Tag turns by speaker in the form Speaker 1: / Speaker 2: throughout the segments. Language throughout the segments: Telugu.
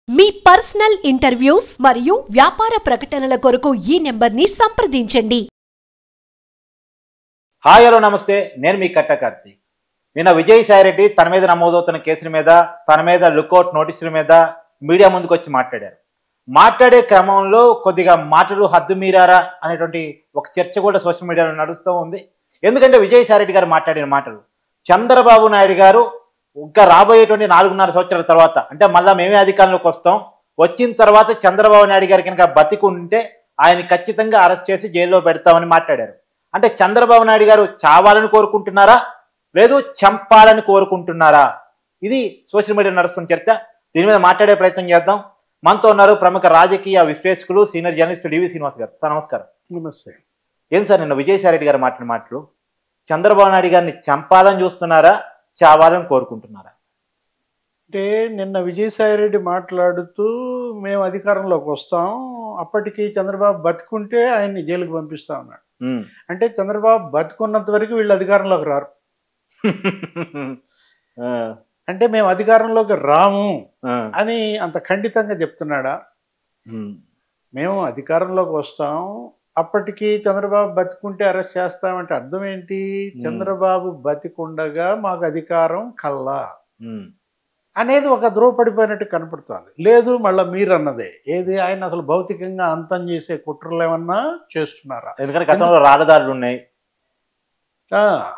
Speaker 1: మీ పర్సనల్ ఇంటర్వ్యూస్ మరియు వ్యాపార ప్రకటనల కొరకు ఈ నెంబర్ని సంప్రదించండి.
Speaker 2: హాయ్ హలో నమస్తే, నేను మీ కట్ట కార్తీక్. నిన్న విజయసాయిరెడ్డి తన మీద నమోదవుతున్న కేసుల మీద, తన మీద లుకౌట్ నోటీసుల మీద మీడియా ముందుకు వచ్చి మాట్లాడారు. మాట్లాడే క్రమంలో కొద్దిగా మాటలు హద్దు మీరారా అనేటువంటి ఒక చర్చ కూడా సోషల్ మీడియాలో నడుస్తూ ఉంది. ఎందుకంటే విజయసాయిరెడ్డి గారు మాట్లాడిన మాటలు చంద్రబాబు నాయుడు గారు ఇంకా రాబోయేటువంటి 4.5 సంవత్సరాల తర్వాత, అంటే మళ్ళీ మేమే అధికారంలోకి వస్తాం, వచ్చిన తర్వాత చంద్రబాబు నాయుడు గారి కనుక బతికుంటే ఆయన ఖచ్చితంగా అరెస్ట్ చేసి జైల్లో పెడతామని మాట్లాడారు. అంటే చంద్రబాబు నాయుడు గారు చావాలని కోరుకుంటున్నారా, లేదు చంపాలని కోరుకుంటున్నారా? ఇది సోషల్ మీడియా నడుస్తున్న చర్చ. దీని మీద మాట్లాడే ప్రయత్నం చేద్దాం. మనతో ఉన్నారు ప్రముఖ రాజకీయ విశ్లేషకులు, సీనియర్ జర్నలిస్ట్ డివి శ్రీనివాస్ గారు. సార్ నమస్కారం.
Speaker 3: నమస్తే.
Speaker 2: ఏం సార్ నిన్న విజయసాయిరెడ్డి గారు మాట్లాడిన మాటలు చంద్రబాబు నాయుడు గారిని చంపాలని చూస్తున్నారా, చావాలని కోరుకుంటున్నారా?
Speaker 3: అంటే నిన్న విజయసాయిరెడ్డి మాట్లాడుతూ మేము అధికారంలోకి వస్తాం, అప్పటికి చంద్రబాబు బతుకుంటే ఆయన్ని జైలుకి పంపిస్తా ఉన్నాడు. అంటే చంద్రబాబు బతుకున్నంత వరకు వీళ్ళు అధికారంలోకి రారు. అంటే మేము అధికారంలోకి రాము అని అంత ఖండితంగా చెప్తున్నాడా? మేము అధికారంలోకి వస్తాం, అప్పటికి చంద్రబాబు బతికుంటే అరెస్ట్ చేస్తామంటే అర్థం ఏంటి? చంద్రబాబు బతికుండగా మాకు అధికారం కల్లా అనేది ఒక ధ్రువపడిపోయినట్టు కనపడుతుంది. లేదు, మళ్ళీ మీరు అన్నదే ఏది, ఆయన అసలు భౌతికంగా అంతం చేసే కుట్రలు ఏమన్నా చేస్తున్నారా?
Speaker 2: ఎందుకంటే గతంలో రాళ్ళదారులు ఉన్నాయి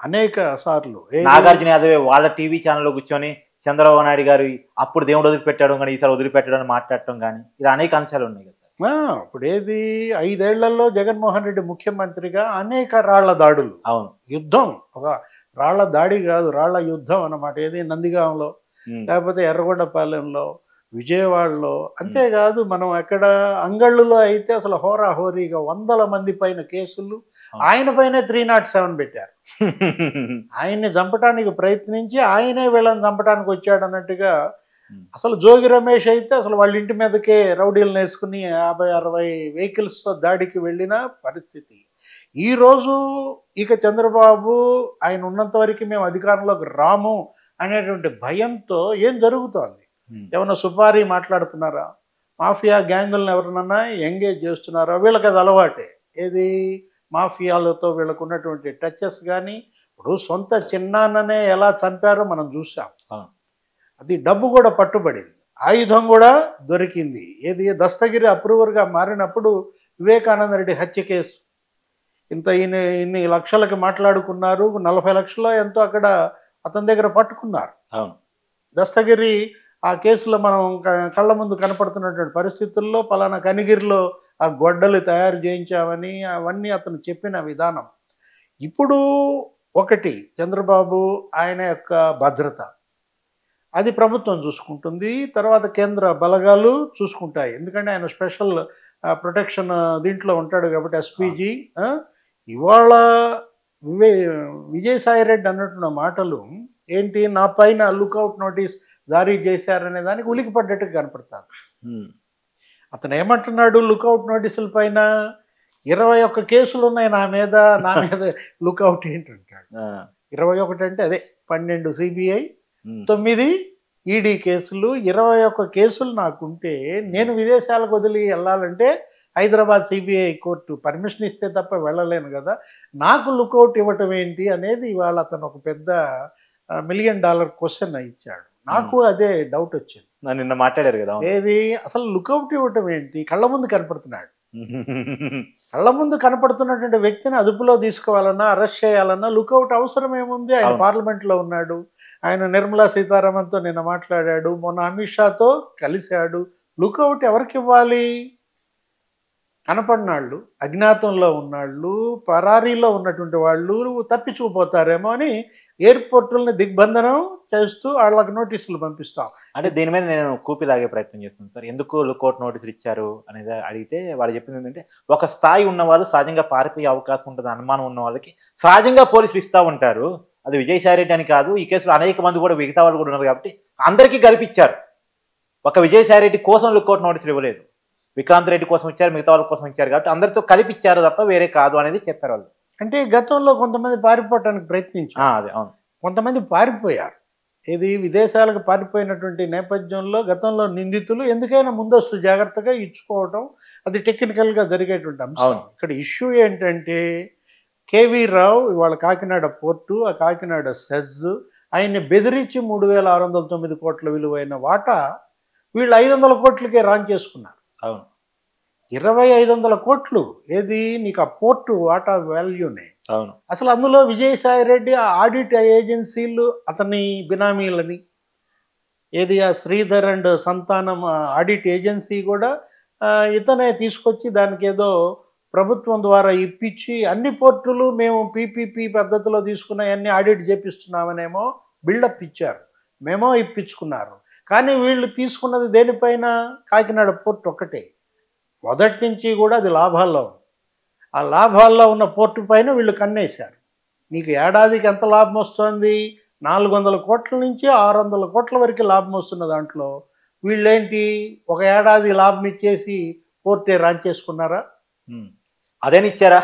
Speaker 3: అనేక సార్లు.
Speaker 2: నాగార్జున యాదవ్ వాళ్ళ టీవీ ఛానల్లో కూర్చొని చంద్రబాబు నాయుడు గారు అప్పుడు దేవుడు వదిలిపెట్టాడు కానీ ఈసారి వదిలిపెట్టడం అని మాట్లాడటం కానీ ఇలా అనేక అంశాలు ఉన్నాయి కదా.
Speaker 3: ఇప్పుడు ఏది 5 ఏళ్లలో జగన్మోహన్ రెడ్డి ముఖ్యమంత్రిగా అనేక రాళ్ల దాడులు,
Speaker 2: అవును,
Speaker 3: యుద్ధం, ఒక రాళ్ల దాడి కాదు, రాళ్ల యుద్ధం అన్నమాట. ఏది నందిగాంలో, లేకపోతే ఎర్రగొండపాలెంలో, విజయవాడలో, అంతేకాదు మనం ఎక్కడ అంగళ్ళులో అయితే అసలు హోరాహోరీగా 100 మంది పైన కేసులు. ఆయన పైనే 307 పెట్టారు. ఆయన్ని చంపడానికి ప్రయత్నించి ఆయనే వీళ్ళని చంపడానికి వచ్చాడు అన్నట్టుగా. అసలు జోగి రమేష్ అయితే అసలు వాళ్ళ ఇంటి మీదకే రౌడీలను వేసుకుని 50-60 వెహికల్స్తో దాడికి వెళ్ళిన పరిస్థితి. ఈరోజు ఇక చంద్రబాబు ఆయన ఉన్నంత వరకు మేము అధికారంలోకి రాము అనేటువంటి భయంతో ఏం జరుగుతోంది? ఏమన్నా సుపారీ మాట్లాడుతున్నారా? మాఫియా గ్యాంగులను ఎవరినన్నా ఎంగేజ్ చేస్తున్నారా? వీళ్ళకి అది అలవాటే. ఏది, మాఫియాలతో వీళ్ళకు ఉన్నటువంటి టచెస్. కానీ ఇప్పుడు సొంత చిన్నాన్ననే ఎలా చంపారో మనం చూసాం. అది డబ్బు కూడా పట్టుబడింది, ఆయుధం కూడా దొరికింది. ఏది, దస్తగిరి అప్రూవర్గా మారినప్పుడు వివేకానంద రెడ్డి హత్య కేసు ఇన్ని లక్షలకి మాట్లాడుకున్నారు. 40 లక్షల్లో ఎంతో అక్కడ అతని దగ్గర పట్టుకున్నారు. దస్తగిరి ఆ కేసులో మనం కళ్ళ ముందు కనపడుతున్నటువంటి పరిస్థితుల్లో పలానా కనిగిరిలో ఆ గొడ్డలు తయారు చేయించామని అవన్నీ అతను చెప్పిన విధానం. ఇప్పుడు ఒకటి, చంద్రబాబు ఆయన యొక్క భద్రత అది ప్రభుత్వం చూసుకుంటుంది, తర్వాత కేంద్ర బలగాలు చూసుకుంటాయి. ఎందుకంటే ఆయన స్పెషల్ ప్రొటెక్షన్ దీంట్లో ఉంటాడు కాబట్టి ఎస్పీజీ. ఇవాళ విజయసాయిరెడ్డి అన్నట్టున్న మాటలు ఏంటి, నా పైన లుకౌట్ నోటీస్ జారీ చేశారనే దానికి ఉలికిపడ్డట్టుగా కనపడతారు. అతను ఏమంటున్నాడు, లుకౌట్ నోటీసుల పైన 21 కేసులు ఉన్నాయి నా మీద లుకౌట్ ఏంటంటాడు. 21 అంటే అదే 12 సిబిఐ, 9 ఈడీ కేసులు, 21 కేసులు నాకుంటే నేను విదేశాలకు వదిలి వెళ్ళాలంటే హైదరాబాద్ సిబిఐ కోర్టు పర్మిషన్ ఇస్తే తప్ప వెళ్ళలేను కదా, నాకు లుకౌట్ ఇవ్వటం ఏంటి అనేది ఇవాళ అతను ఒక పెద్ద $1 మిలియన్ క్వశ్చన్ ఇచ్చాడు. నాకు అదే డౌట్ వచ్చింది.
Speaker 2: నిన్న మాట్లాడారు కదా,
Speaker 3: ఏది అసలు లుకౌట్ ఇవ్వటం ఏంటి? కళ్ళ ముందు కనపడుతున్నాడు. కళ్ళ ముందు కనపడుతున్నటువంటి వ్యక్తిని అదుపులో తీసుకోవాలన్నా, అరెస్ట్ చేయాలన్నా లుకౌట్ అవసరం ఏముంది? ఆయన పార్లమెంట్లో ఉన్నాడు, ఆయన నిర్మలా సీతారామన్తో నిన్న మాట్లాడాడు, మొన్న అమిత్ షాతో కలిశాడు. లుకౌట్ ఎవరికి ఇవ్వాలి? కనపడినాళ్ళు, అజ్ఞాతంలో ఉన్నాళ్ళు, పరారీలో ఉన్నటువంటి వాళ్ళు తప్పించుకుపోతారేమో అని ఎయిర్పోర్టుల్ని దిగ్బంధనం చేస్తూ వాళ్ళకి నోటీసులు పంపిస్తాం.
Speaker 2: అంటే దీని మీద నేను కూపిలాగే ప్రయత్నం చేస్తాను సార్. ఎందుకు లుకౌట్ నోటీసులు ఇచ్చారు అనేది అడిగితే వాళ్ళు చెప్పింది ఏంటంటే, ఒక స్థాయి ఉన్న వాళ్ళు సహజంగా పారిపోయే అవకాశం ఉంటుంది, అనుమానం ఉన్న వాళ్ళకి సహజంగా పోలీసులు ఇస్తూ ఉంటారు. అది విజయసాయిరెడ్డి అని కాదు, ఈ కేసులో అనేక మంది కూడా మిగతా వాళ్ళు కూడా ఉన్నారు కాబట్టి అందరికీ కల్పించారు. ఒక విజయసాయిరెడ్డి కోసం లుకౌట్ నోటీసులు ఇవ్వలేదు, విక్రాంత్ రెడ్డి కోసం ఇచ్చారు, మిగతా వాళ్ళ కోసం ఇచ్చారు కాబట్టి అందరితో కలిపిచ్చారు తప్ప వేరే కాదు అనేది చెప్పారు వాళ్ళు.
Speaker 3: అంటే గతంలో కొంతమంది పారిపోవటానికి ప్రయత్నించారు,
Speaker 2: అదే, అవును,
Speaker 3: కొంతమంది పారిపోయారు. ఇది విదేశాలకు పారిపోయినటువంటి నేపథ్యంలో గతంలో నిందితులు ఎందుకైనా ముందస్తు జాగ్రత్తగా ఇచ్చుకోవటం అది టెక్నికల్గా జరిగేటువంటి అంశం.
Speaker 2: అవును.
Speaker 3: ఇక్కడ ఇష్యూ ఏంటంటే కేవీ రావు ఇవాళ కాకినాడ పోర్టు, ఆ కాకినాడ సెజ్ ఆయన్ని బెదిరించి 3,609 కోట్ల విలువైన వాటా వీళ్ళు 500 కోట్లకే రాన్ చేసుకున్నారు.
Speaker 2: అవును.
Speaker 3: 2,500 కోట్లు ఏది నీకు ఆ పోర్టు వాటా వాల్యూనే.
Speaker 2: అవును.
Speaker 3: అసలు అందులో విజయసాయి రెడ్డి ఆ ఆడిట్ ఏజెన్సీలు అతని బినామీలని ఏది ఆ శ్రీధర్ అండ్ సంతానం ఆడిట్ ఏజెన్సీ కూడా ఇతనే తీసుకొచ్చి దానికి ఏదో ప్రభుత్వం ద్వారా ఇప్పించి అన్ని పోర్టులు మేము పీపీపీ పద్ధతిలో తీసుకున్నాయన్నీ ఆడిట్ చేపిస్తున్నామనేమో బిల్డప్ ఇచ్చారు, మేమో ఇప్పించుకున్నారు. కానీ వీళ్ళు తీసుకున్నది దేనిపైన? కాకినాడ పోర్టు ఒక్కటే. మొదటి నుంచి కూడా అది లాభాల్లో ఉంది. ఆ లాభాల్లో ఉన్న పోర్టు పైన వీళ్ళు కన్నేశారు. నీకు ఏడాదికి ఎంత లాభం వస్తుంది? 400 కోట్ల నుంచి 600 కోట్ల వరకు లాభం వస్తున్న దాంట్లో వీళ్ళేంటి ఒక ఏడాది లాభం ఇచ్చేసి పోర్టే రాన్ చేసుకున్నారా?
Speaker 2: అదేనిచ్చారా?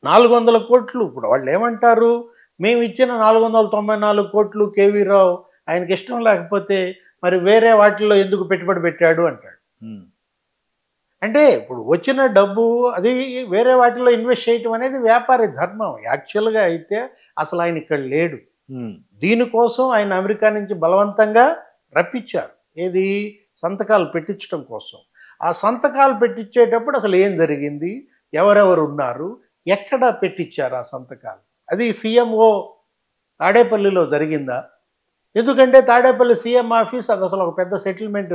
Speaker 3: 400 కోట్లు. ఇప్పుడు వాళ్ళు ఏమంటారు, మేము ఇచ్చిన 494 కోట్లు కేవీ రావు ఆయనకి ఇష్టం లేకపోతే మరి వేరే వాటిల్లో ఎందుకు పెట్టుబడి పెట్టాడు అంటాడు. అంటే ఇప్పుడు వచ్చిన డబ్బు అది వేరే వాటిలో ఇన్వెస్ట్ చేయటం అనేది వ్యాపారి ధర్మం. యాక్చువల్గా అయితే అసలు ఆయన ఇక్కడ లేడు. దీనికోసం ఆయన అమెరికా నుంచి బలవంతంగా రప్పించారు. ఏది? సంతకాలు పెట్టించడం కోసం. ఆ సంతకాలు పెట్టించేటప్పుడు అసలు ఏం జరిగింది, ఎవరెవరు ఉన్నారు, ఎక్కడ పెట్టించారు ఆ సంతకాలు, అది సీఎంఓ తాడేపల్లిలో జరిగిందా? ఎందుకంటే తాడేపల్లి సీఎం ఆఫీస్ అది అసలు ఒక పెద్ద సెటిల్మెంట్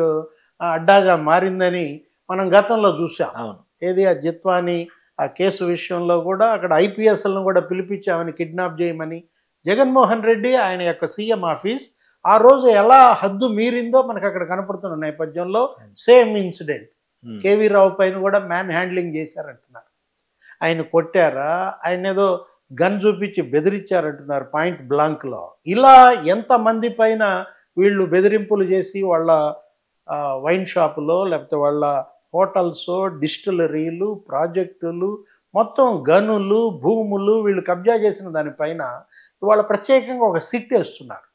Speaker 3: అడ్డాగా మారిందని మనం గతంలో చూసాం. ఏది ఆ జిత్వాని ఆ కేసు విషయంలో కూడా అక్కడ ఐపీఎస్లను కూడా పిలిపించామని కిడ్నాప్ చేయమని జగన్మోహన్ రెడ్డి ఆయన యొక్క సీఎం ఆఫీస్ ఆ రోజు ఎలా హద్దు మీరిందో మనకు అక్కడ కనపడుతున్న నేపథ్యంలో సేమ్ ఇన్సిడెంట్ కేవీ రావు పైన కూడా మ్యాన్ హ్యాండ్లింగ్ చేశారంటున్నారు. ఆయన కొట్టారా, ఆయన ఏదో గన్ చూపించి బెదిరించారంటున్నారు పాయింట్ బ్లాంక్లో. ఇలా ఎంతమంది పైన వీళ్ళు బెదిరింపులు చేసి వాళ్ళ వైన్ షాపులో లేకపోతే వాళ్ళ హోటల్స్, డిస్టిలరీలు, ప్రాజెక్టులు, మొత్తం గనులు, భూములు వీళ్ళు కబ్జా చేసిన దానిపైన ఇవాళ ప్రత్యేకంగా ఒక సిట్ వేస్తున్నారు.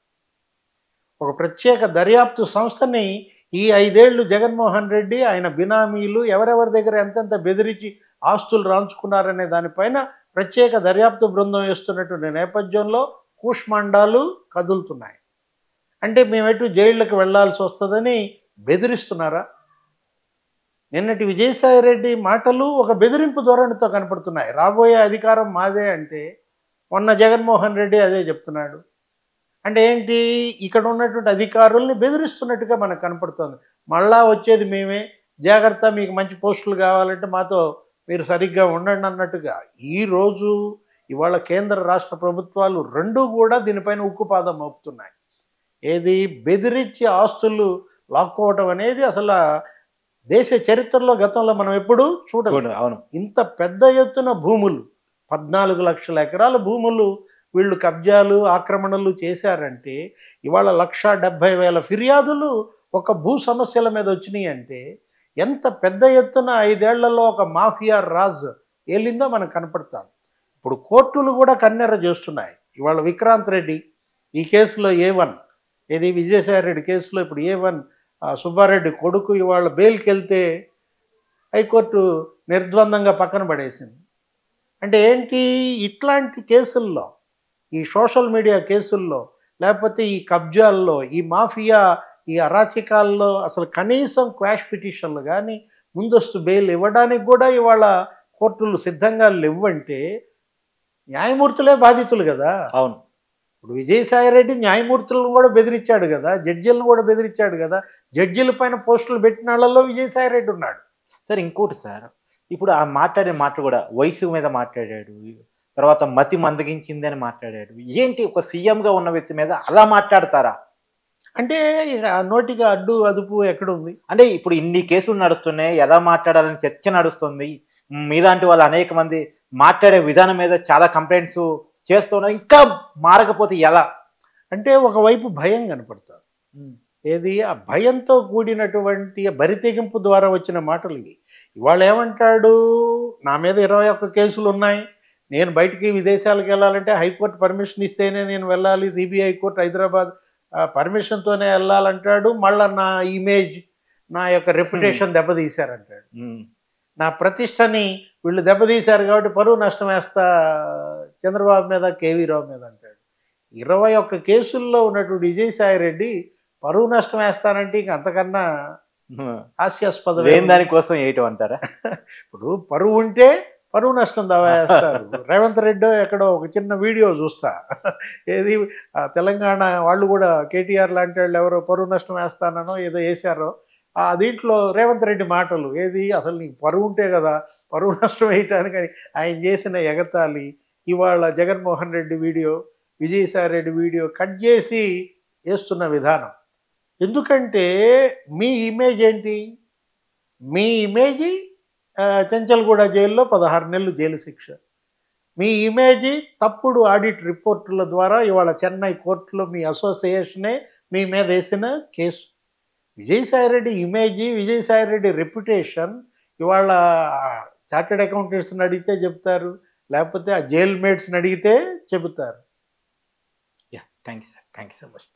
Speaker 3: ఒక ప్రత్యేక దర్యాప్తు సంస్థని ఈ 5 ఏళ్ళు జగన్మోహన్ రెడ్డి ఆయన బినామీలు ఎవరెవరి దగ్గర ఎంతెంత బెదిరించి ఆస్తులు రాంచుకున్నారనే దానిపైన ప్రత్యేక దర్యాప్తు బృందం వేస్తున్నటువంటి నేపథ్యంలో కూష్మాండాలు కదులుతున్నాయి. అంటే మేమెటు జైళ్ళకి వెళ్లాల్సి వస్తుందని బెదిరిస్తున్నారా? నిన్నటి విజయసాయి రెడ్డి మాటలు ఒక బెదిరింపు ధోరణితో కనపడుతున్నాయి. రాబోయే అధికారం మాదే అంటే మొన్న జగన్మోహన్ రెడ్డి అదే చెప్తున్నాడు. అంటే ఏంటి, ఇక్కడ ఉన్నటువంటి అధికారుల్ని బెదిరిస్తున్నట్టుగా మనకు కనపడుతుంది. మళ్ళా వచ్చేది మేమే, జాగ్రత్త, మీకు మంచి పోస్టులు కావాలంటే మాతో మీరు సరిగ్గా ఉండండి అన్నట్టుగా. ఈరోజు ఇవాళ కేంద్ర రాష్ట్ర ప్రభుత్వాలు రెండూ కూడా దీనిపైన ఉక్కుపాదం మోపుతున్నాయి. ఏది? బెదిరించి ఆస్తులు లాక్కోవటం అనేది అసలు దేశ చరిత్రలో గతంలో మనం ఎప్పుడూ చూడలేదు.
Speaker 2: అవును.
Speaker 3: ఇంత పెద్ద ఎత్తున భూములు 14 లక్షల ఎకరాల భూములు వీళ్ళు కబ్జాలు ఆక్రమణలు చేశారంటే ఇవాళ 1,70,000 ఫిర్యాదులు ఒక భూ సమస్యల మీద వచ్చినాయి అంటే ఎంత పెద్ద ఎత్తున 5 ఏళ్లలో ఒక మాఫియా రాజ్ ఏలిందో మనకు కనపడుతుంది. ఇప్పుడు కోర్టులు కూడా కన్నెర్ర చేస్తున్నాయి. ఇవాళ విక్రాంత్ రెడ్డి ఈ కేసులో A1 ఇది విజయసాయి రెడ్డి కేసులో ఇప్పుడు A1 సుబ్బారెడ్డి కొడుకు ఇవాళ బెయిల్కి వెళ్తే హైకోర్టు నిర్ద్వందంగా పక్కన పడేసింది. అంటే ఏంటి, ఇట్లాంటి కేసుల్లో, ఈ సోషల్ మీడియా కేసుల్లో, లేకపోతే ఈ కబ్జాల్లో, ఈ మాఫియా, ఈ అరాచకాల్లో అసలు కనీసం క్వాష్ పిటిషన్లు కానీ ముందస్తు బెయిల్ ఇవ్వడానికి కూడా ఇవాళ కోర్టులు సిద్ధంగా లేవంటే న్యాయమూర్తులే బాధితులు కదా.
Speaker 2: అవును.
Speaker 3: ఇప్పుడు విజయసాయి రెడ్డి న్యాయమూర్తులను కూడా బెదిరించాడు కదా, జడ్జీలను కూడా బెదిరించాడు కదా. జడ్జీల పైన పోస్టులు పెట్టిన వాళ్ళల్లో విజయసాయి రెడ్డి ఉన్నాడు.
Speaker 2: సార్ ఇంకోటి సార్, ఇప్పుడు ఆ మాట్లాడే మాట కూడా వయసు మీద మాట్లాడాడు, తర్వాత మతి మందగించింది అని మాట్లాడాడు. ఏంటి ఒక సీఎంగా ఉన్న వ్యక్తి మీద అలా మాట్లాడతారా?
Speaker 3: అంటే ఆ నోటిగా అడ్డు అదుపు ఎక్కడుంది?
Speaker 2: అంటే ఇప్పుడు ఇన్ని కేసులు నడుస్తున్నాయి, ఎలా మాట్లాడాలని చర్చ నడుస్తుంది. మీలాంటి వాళ్ళు అనేక మంది మాట్లాడే విధానం మీద చాలా కంప్లైంట్స్ చేస్తున్నారు. ఇంకా మారకపోతే ఎలా?
Speaker 3: అంటే ఒకవైపు భయం కనపడుతుంది. ఏది? ఆ భయంతో కూడినటువంటి బరితెగింపు ద్వారా వచ్చిన మాటలు ఇవి. ఇవాళ ఏమంటాడు, నా మీద 21 కేసులు ఉన్నాయి, నేను బయటికి విదేశాలకు వెళ్ళాలంటే హైకోర్టు పర్మిషన్ ఇస్తేనే నేను వెళ్ళాలి, సిబిఐ కోర్టు హైదరాబాద్ పర్మిషన్తోనే వెళ్ళాలంటాడు. మళ్ళీ నా ఇమేజ్, నా యొక్క రెప్యుటేషన్ దెబ్బతీశారంటాడు. నా ప్రతిష్టని వీళ్ళు దెబ్బతీశారు కాబట్టి పరువు నష్టం వేస్తా చంద్రబాబు మీద, కేవీ రావు మీద అంటాడు. 21 కేసుల్లో ఉన్నటువంటి విజయసాయి రెడ్డి పరువు నష్టం వేస్తానంటే ఇంక అంతకన్నా హాస్యాస్పదం
Speaker 2: దానికోసం వేయటం అంటారా?
Speaker 3: ఇప్పుడు పరువు ఉంటే పరువు నష్టం దావా వేస్తారు. రేవంత్ రెడ్డి ఎక్కడో ఒక చిన్న వీడియో చూస్తా, ఏది తెలంగాణ వాళ్ళు కూడా కేటీఆర్ లాంటి వాళ్ళు ఎవరో పరువు నష్టం వేస్తానో ఏదో వేశారో, దీంట్లో రేవంత్ రెడ్డి మాటలు, ఏది అసలు నీకు పరువు ఉంటే కదా పరువు నష్టం వేయటానికి ఆయన చేసిన ఎగతాళి. ఇవాళ Jaganmohan Reddy video, Vijayasai Reddy video cut చేసి వేస్తున్న విధానం. ఎందుకంటే మీ ఇమేజ్ ఏంటి? మీ ఇమేజ్ చెంచల్గూడ జైల్లో 16 నెలలు జైలు శిక్ష. మీ ఇమేజ్ తప్పుడు ఆడిట్ రిపోర్టుల ద్వారా ఇవాళ చెన్నై కోర్టులో మీ అసోసియేషనే మీ మీద వేసిన case. Vijayasai Reddy image, Vijayasai Reddy reputation ఇవాళ చార్టెడ్ అకౌంటెంట్స్ని అడిగితే చెప్తారు, లేకపోతే ఆ జైల్ మేట్స్ని అడిగితే చెబుతారు.
Speaker 2: Thank you sir, thank you so much.